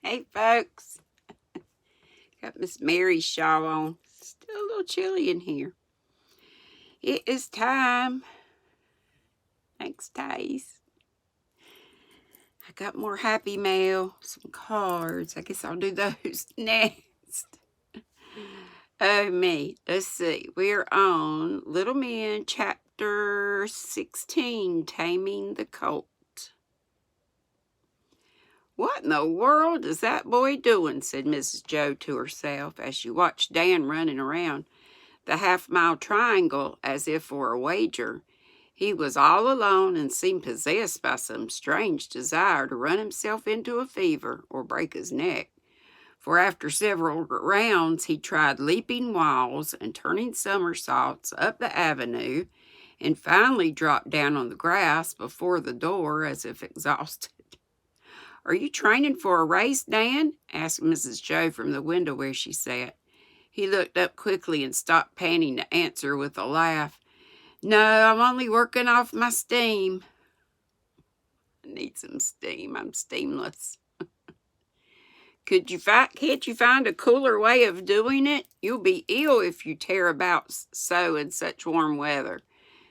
Hey, folks. Got Miss Mary's shawl on. Still a little chilly in here. It is time. Thanks, Taze. I got more happy mail, some cards. I guess I'll do those next. Oh, me. Let's see. We're on Little Men, Chapter 16, Taming the Colt. "What in the world is that boy doing?" said Mrs. Joe to herself as she watched Dan running around the half-mile triangle as if for a wager. He was all alone and seemed possessed by some strange desire to run himself into a fever or break his neck. For after several rounds he tried leaping walls and turning somersaults up the avenue, and finally dropped down on the grass before the door as if exhausted. "Are you training for a race, Dan?" asked Mrs. Joe from the window where she sat. He looked up quickly and stopped panting to answer with a laugh. "No, I'm only working off my steam." "I need some steam. I'm steamless." Can't you find a cooler way of doing it? You'll be ill if you tear about so in such warm weather,"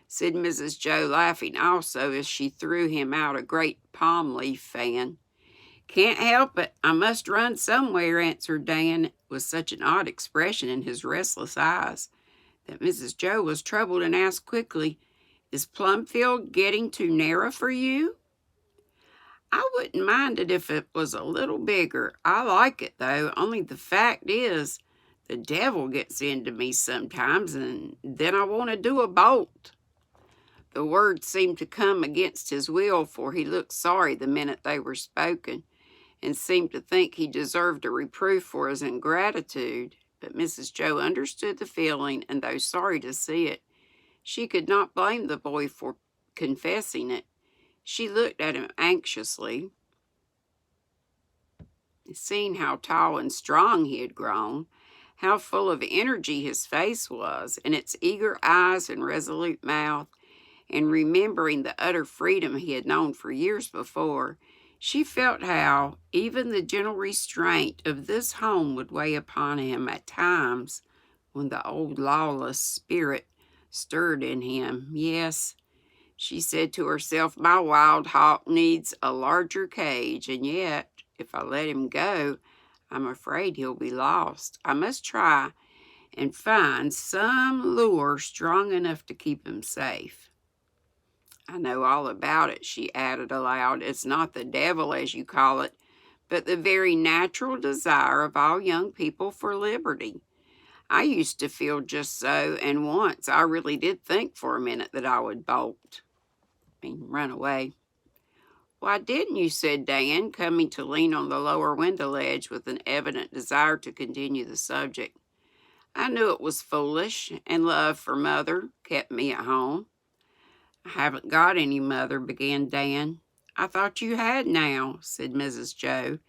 said Mrs. Joe, laughing also as she threw him out a great palm leaf fan. "Can't help it. I must run somewhere," answered Dan, with such an odd expression in his restless eyes that Mrs. Joe was troubled and asked quickly, "Is Plumfield getting too narrow for you?" "I wouldn't mind it if it was a little bigger. I like it, though, only the fact is, the devil gets into me sometimes, and then I want to do a bolt." The words seemed to come against his will, for he looked sorry the minute they were spoken, and seemed to think he deserved a reproof for his ingratitude. But Mrs. Joe understood the feeling, and though sorry to see it, she could not blame the boy for confessing it. She looked at him anxiously, seeing how tall and strong he had grown, how full of energy his face was, and its eager eyes and resolute mouth, and remembering the utter freedom he had known for years before, she felt how even the gentle restraint of this home would weigh upon him at times when the old lawless spirit stirred in him. "Yes," she said to herself, "my wild hawk needs a larger cage, and yet, if I let him go, I'm afraid he'll be lost. I must try and find some lure strong enough to keep him safe. I know all about it," she added aloud. "It's not the devil, as you call it, but the very natural desire of all young people for liberty. I used to feel just so, and once I really did think for a minute that I would bolt. Run away." "Why didn't you?" said Dan, coming to lean on the lower window ledge with an evident desire to continue the subject. "I knew it was foolish, and love for Mother kept me at home." "I haven't got any mother," began Dan. "I thought you had now," said Mrs. Joe,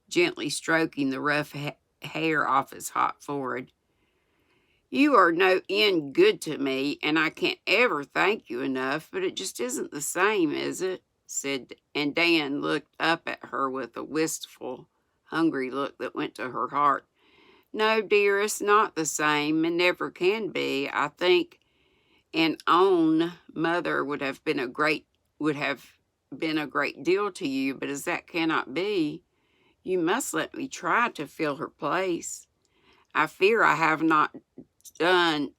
gently stroking the rough hair off his hot forehead. "You are no end good to me, and I can't ever thank you enough, but it just isn't the same, is it?" and Dan looked up at her with a wistful, hungry look that went to her heart. "No, dearest, not the same, and never can be. I think an own mother would have been a great deal to you, but as that cannot be, you must let me try to fill her place. I fear I have not done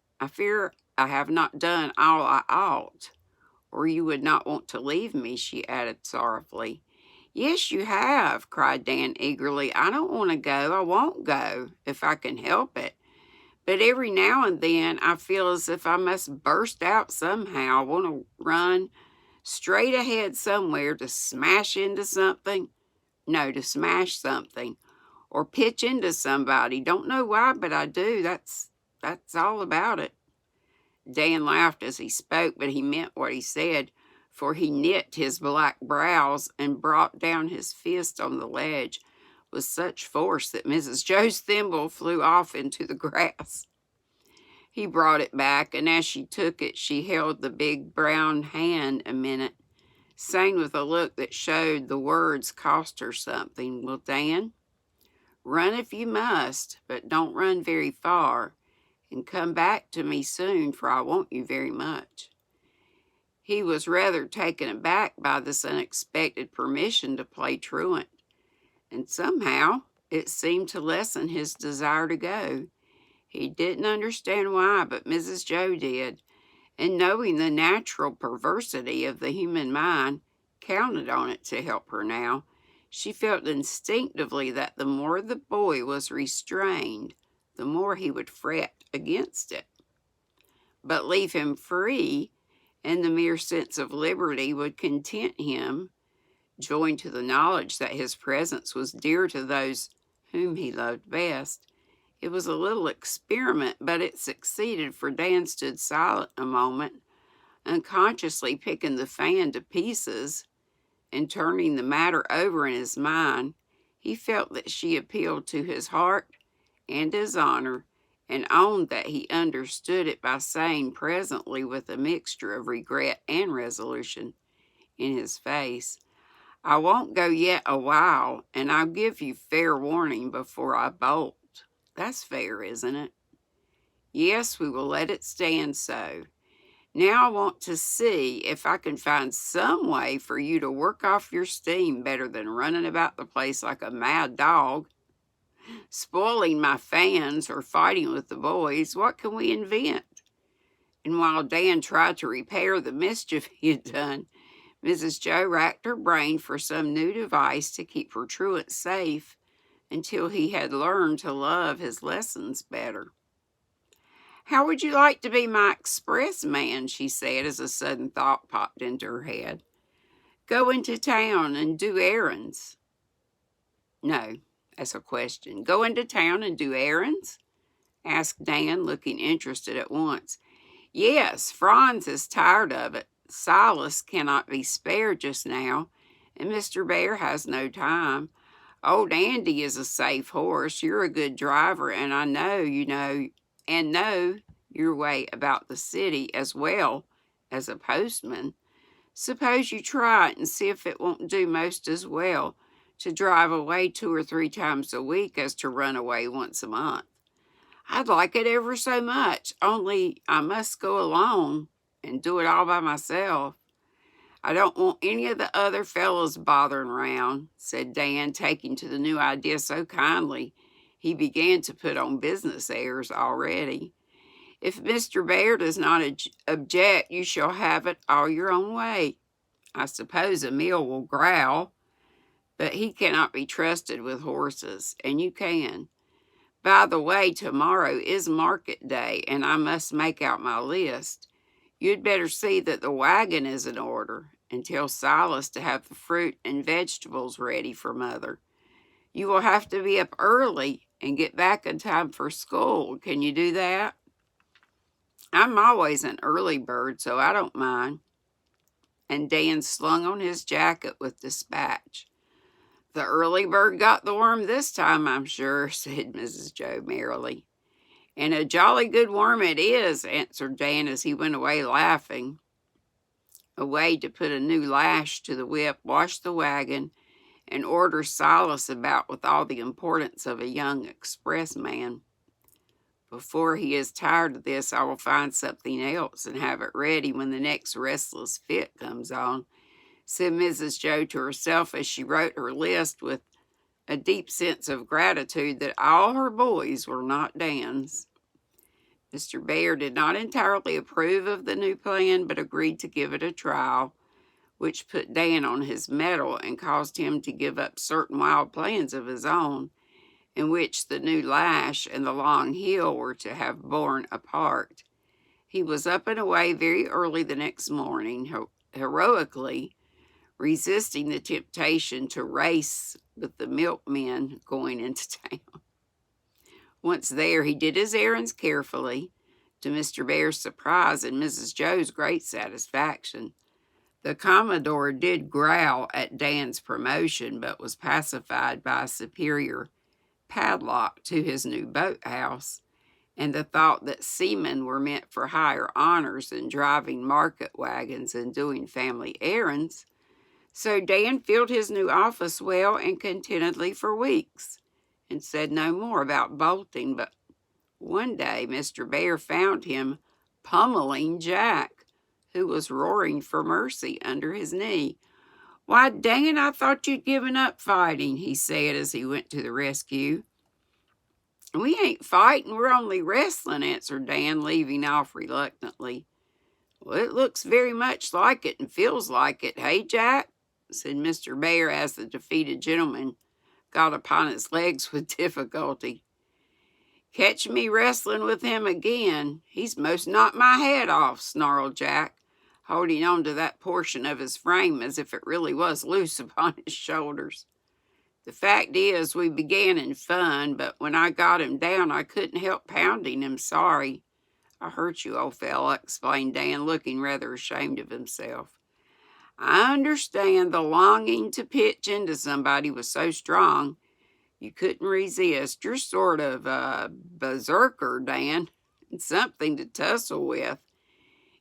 all I ought, or you would not want to leave me," she added sorrowfully. "Yes, you have," cried Dan eagerly. "I don't want to go. I won't go if I can help it. But every now and then I feel as if I must burst out somehow. I want to run straight ahead somewhere to smash something, or pitch into somebody. Don't know why, but I do. That's all about it." Dan laughed as he spoke, but he meant what he said, for he knit his black brows and brought down his fist on the ledge with such force that Mrs. Joe's thimble flew off into the grass. He brought it back, and as she took it, she held the big brown hand a minute, saying with a look that showed the words cost her something, "Well, Dan, Run if you must, but don't run very far, and come back to me soon, for I want you very much." He was rather taken aback by this unexpected permission to play truant, and somehow it seemed to lessen his desire to go. He didn't understand why, but Mrs. Joe did, and knowing the natural perversity of the human mind, counted on it to help her now. She felt instinctively that the more the boy was restrained, the more he would fret against it. But leave him free, and the mere sense of liberty would content him, joined to the knowledge that his presence was dear to those whom he loved best. It was a little experiment, but it succeeded, for Dan stood silent a moment, unconsciously picking the fan to pieces and turning the matter over in his mind. He felt that she appealed to his heart and his honor, and owned that he understood it by saying presently, with a mixture of regret and resolution in his face, "I won't go yet a while, and I'll give you fair warning before I bolt." That's fair, isn't it? Yes, we will let it stand so. Now I want to see if I can find some way for you to work off your steam better than running about the place like a mad dog, spoiling my fans or fighting with the boys. What can we invent? And while Dan tried to repair the mischief he had done, Mrs. Joe racked her brain for some new device to keep her truant safe until he had learned to love his lessons better. "How would you like to be my express man?" she said, as a sudden thought popped into her head. "Go into town and do errands." No, that's a question. "Go into town and do errands?" asked Dan, looking interested at once. "Yes, Franz is tired of it. Silas cannot be spared just now, and Mr. Bear has no time. Old Andy is a safe horse. You're a good driver, and I know you know your way about the city as well as a postman. Suppose you try it and see if it won't do most as well to drive away 2 or 3 times a week as to run away once a month." "I'd like it ever so much, only I must go alone and do it all by myself. I don't want any of the other fellows bothering round," said Dan, taking to the new idea so kindly he began to put on business airs already. "If Mr. Bear does not object, you shall have it all your own way. I suppose Emil will growl, but he cannot be trusted with horses, and you can. By the way, tomorrow is market day, and I must make out my list. You'd better see that the wagon is in order, and tell Silas to have the fruit and vegetables ready for Mother. You will have to be up early and get back in time for school. Can you do that?" "I'm always an early bird, so I don't mind." And Dan slung on his jacket with dispatch. "The early bird got the worm this time, I'm sure," said Mrs. Joe merrily. "And a jolly good worm it is," answered Dan as he went away laughing. Away to put a new lash to the whip, wash the wagon, and order Silas about with all the importance of a young expressman. "Before he is tired of this, I will find something else and have it ready when the next restless fit comes on," said Mrs. Joe to herself as she wrote her list with a deep sense of gratitude that all her boys were not Dan's. Mr. Bear did not entirely approve of the new plan, but agreed to give it a trial, which put Dan on his mettle and caused him to give up certain wild plans of his own, in which the new lash and the long heel were to have borne a part. He was up and away very early the next morning, heroically resisting the temptation to race with the milkmen going into town. Once there, he did his errands carefully, to Mr. Bear's surprise and Mrs. Joe's great satisfaction. The Commodore did growl at Dan's promotion, but was pacified by a superior padlock to his new boathouse, and the thought that seamen were meant for higher honors than driving market wagons and doing family errands. So Dan filled his new office well and contentedly for weeks, and said no more about bolting, but one day Mr. Bear found him pummeling Jack, who was roaring for mercy under his knee. "Why, Dan, I thought you'd given up fighting," he said as he went to the rescue. "We ain't fighting, we're only wrestling," answered Dan, leaving off reluctantly. "Well, it looks very much like it and feels like it, hey, Jack?" said Mr. Bear as the defeated gentleman got upon his legs with difficulty. "Catch me wrestling with him again. He's most knocked my head off," snarled Jack, holding on to that portion of his frame as if it really was loose upon his shoulders. "The fact is, we began in fun, but when I got him down, I couldn't help pounding him. Sorry I hurt you, old fella," explained Dan, looking rather ashamed of himself. "I understand the longing to pitch into somebody was so strong you couldn't resist. You're sort of a berserker, Dan, and something to tussle with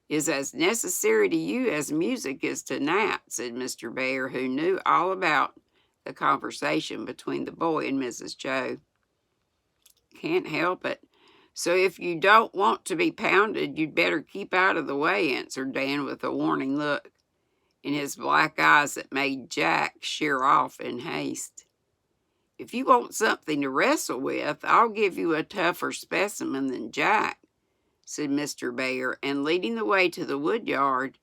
is as necessary to you as music is to Nat," said Mr. Bear, who knew all about the conversation between the boy and Mrs. Joe. "Can't help it. So if you don't want to be pounded, you'd better keep out of the way," answered Dan with a warning look in his black eyes that made Jack sheer off in haste. "If you want something to wrestle with, I'll give you a tougher specimen than Jack," said Mr. Bear, and leading the way to the wood yard,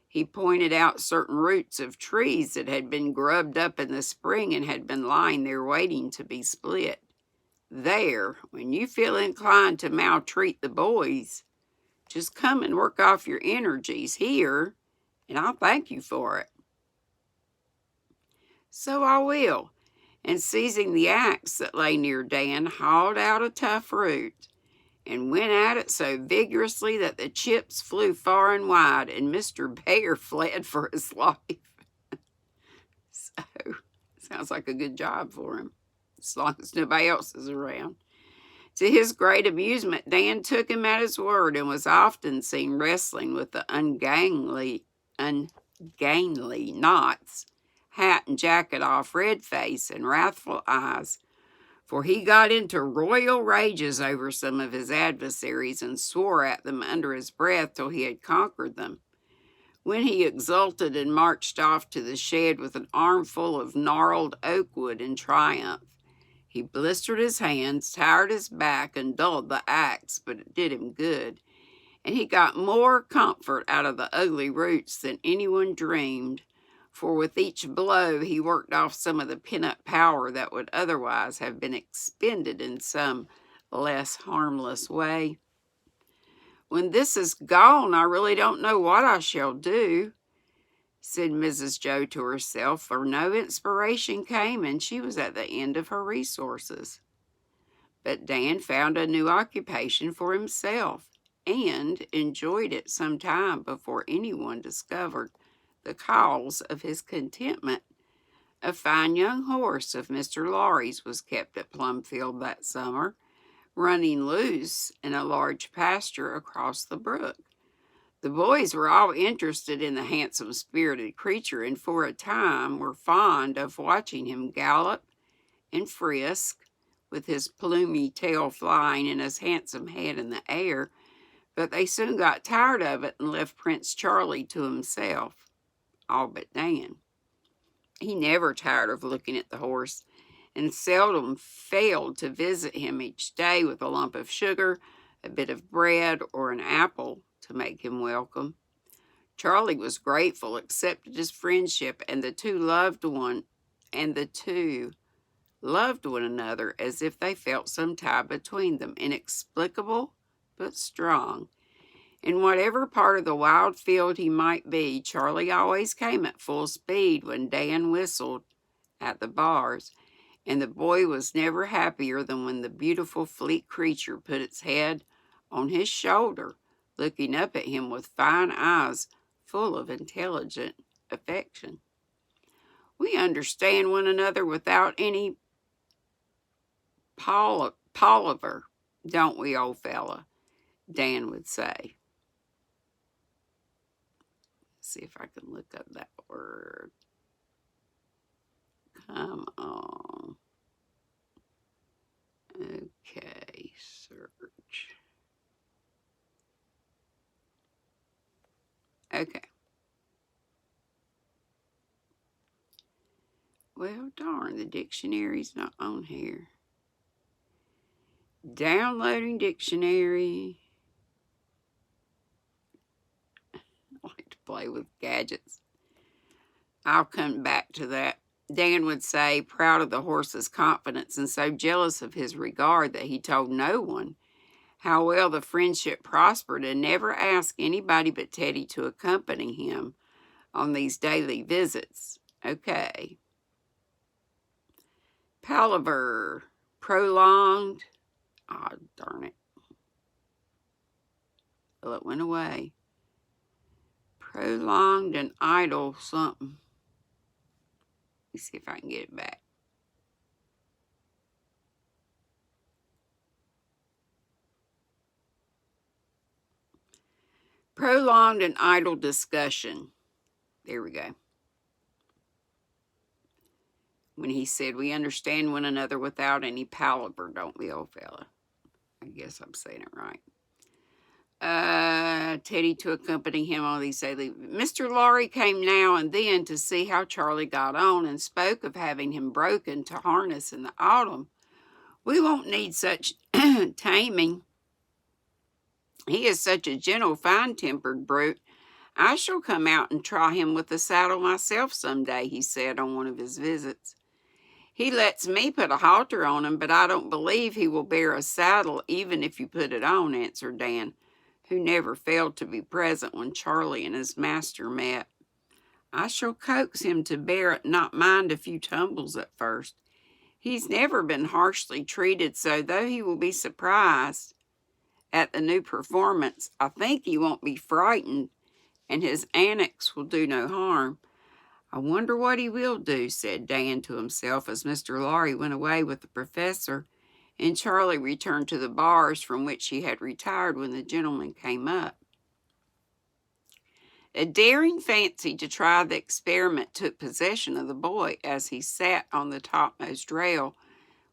he pointed out certain roots of trees that had been grubbed up in the spring and had been lying there waiting to be split. "There, when you feel inclined to maltreat the boys, just come and work off your energies here, and I'll thank you for it." "So I will," and seizing the axe that lay near Dan, hauled out a tough root and went at it so vigorously that the chips flew far and wide, and Mr. Bear fled for his life. So, sounds like a good job for him, as long as nobody else is around. To his great amusement, Dan took him at his word and was often seen wrestling with the ungainly Knots, hat and jacket off, red face and wrathful eyes, for he got into royal rages over some of his adversaries and swore at them under his breath till he had conquered them, when he exulted and marched off to the shed with an armful of gnarled oak wood in triumph. He blistered his hands, tired his back, and dulled the axe, but it did him good, and he got more comfort out of the ugly roots than anyone dreamed, for with each blow he worked off some of the pent-up power that would otherwise have been expended in some less harmless way. "When this is gone, I really don't know what I shall do," said Mrs. Joe to herself, for no inspiration came and she was at the end of her resources. But Dan found a new occupation for himself and enjoyed it some time before anyone discovered the cause of his contentment. A fine young horse of Mr. Laurie's was kept at Plumfield that summer, running loose in a large pasture across the brook. The boys were all interested in the handsome, spirited creature, and for a time were fond of watching him gallop and frisk, with his plumy tail flying and his handsome head in the air, but they soon got tired of it and left Prince Charlie to himself, all but Dan. He never tired of looking at the horse, and seldom failed to visit him each day with a lump of sugar, a bit of bread, or an apple to make him welcome. Charlie was grateful, accepted his friendship, and the two loved one another as if they felt some tie between them, inexplicable but strong. In whatever part of the wild field he might be, Charlie always came at full speed when Dan whistled at the bars, and the boy was never happier than when the beautiful, fleet creature put its head on his shoulder, looking up at him with fine eyes full of intelligent affection. "We understand one another without any palaver, don't we, old fella?" Dan would say. See if I can look up that word. Come on. Darn, the dictionary's not on here. Downloading dictionary. I like to play with gadgets. I'll come back to that. Dan would say, proud of the horse's confidence and so jealous of his regard that he told no one how well the friendship prospered and never asked anybody but Teddy to accompany him on these daily visits. Okay. Palaver. Prolonged. Oh, darn it. Well, it went away. Prolonged and idle something. Let me see if I can get it back. Prolonged and idle discussion. There we go. When he said, we understand one another without any palaver, don't we, old fella? I guess I'm saying it right. Teddy to accompany him on these daily. Mr. Laurie came now and then to see how Charlie got on and spoke of having him broken to harness in the autumn. We won't need such taming. He is such a gentle, fine-tempered brute. I shall come out and try him with the saddle myself some day, he said on one of his visits. He lets me put a halter on him, but I don't believe he will bear a saddle even if you put it on, answered Dan, who never failed to be present when Charlie and his master met. I shall coax him to bear it, not mind a few tumbles at first. He's never been harshly treated, so though he will be surprised at the new performance, I think he won't be frightened, and his annex will do no harm. I wonder what he will do, said Dan to himself as Mr. Laurie went away with the professor, and Charlie returned to the bars from which he had retired when the gentleman came up. A daring fancy to try the experiment took possession of the boy as he sat on the topmost rail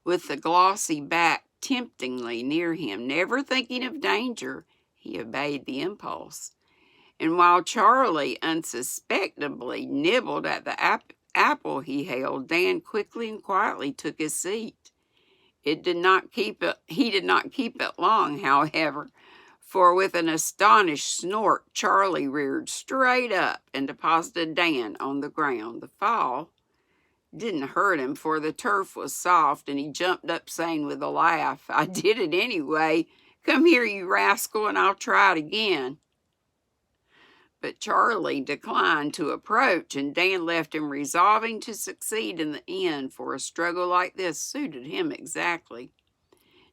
with the glossy back temptingly near him. Never thinking of danger, he obeyed the impulse. And while Charlie unsuspectingly nibbled at the apple he held, Dan quickly and quietly took his seat. He did not keep it long, however, for with an astonished snort, Charlie reared straight up and deposited Dan on the ground. The fall didn't hurt him, for the turf was soft, and he jumped up saying with a laugh, I did it anyway. Come here, you rascal, and I'll try it again. But Charlie declined to approach, and Dan left him resolving to succeed in the end, for a struggle like this suited him exactly.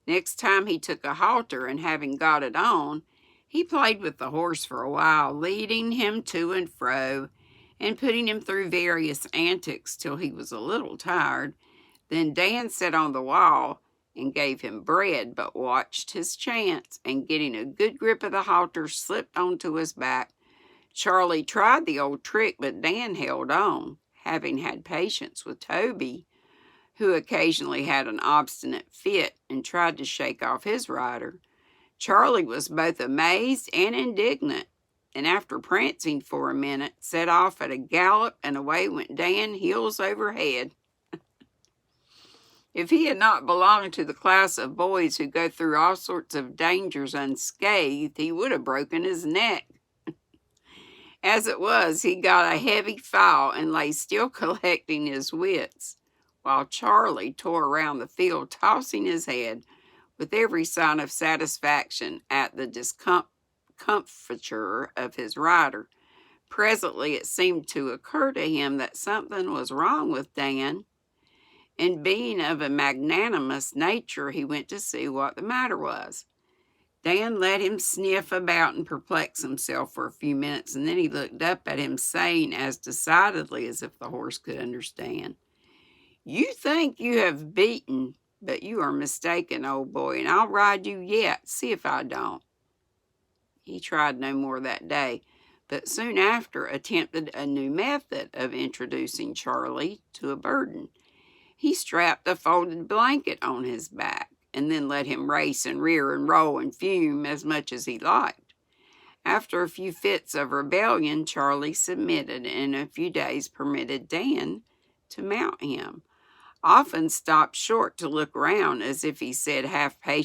Next time he took a halter, and having got it on, he played with the horse for a while, leading him to and fro, and putting him through various antics till he was a little tired. Then Dan sat on the wall and gave him bread, but watched his chance, and getting a good grip of the halter, slipped onto his back. Charlie tried the old trick, but Dan held on, having had patience with Toby, who occasionally had an obstinate fit and tried to shake off his rider. Charlie was both amazed and indignant, and after prancing for a minute, set off at a gallop, and away went Dan heels over head. If he had not belonged to the class of boys who go through all sorts of dangers unscathed, he would have broken his neck. As it was, he got a heavy fall and lay still collecting his wits, while Charlie tore around the field, tossing his head with every sign of satisfaction at the discomfiture of his rider. Presently it seemed to occur to him that something was wrong with Dan, and being of a magnanimous nature, he went to see what the matter was. Dan let him sniff about and perplex himself for a few minutes, and then he looked up at him, saying as decidedly as if the horse could understand, You think you have beaten, but you are mistaken, old boy, and I'll ride you yet. See if I don't. He tried no more that day, but soon after attempted a new method of introducing Charlie to a burden. He strapped a folded blanket on his back, and then let him race and rear and roll and fume as much as he liked. After a few fits of rebellion, Charlie submitted, and in a few days permitted Dan to mount him. often stopped short to look round as if he said half patiently,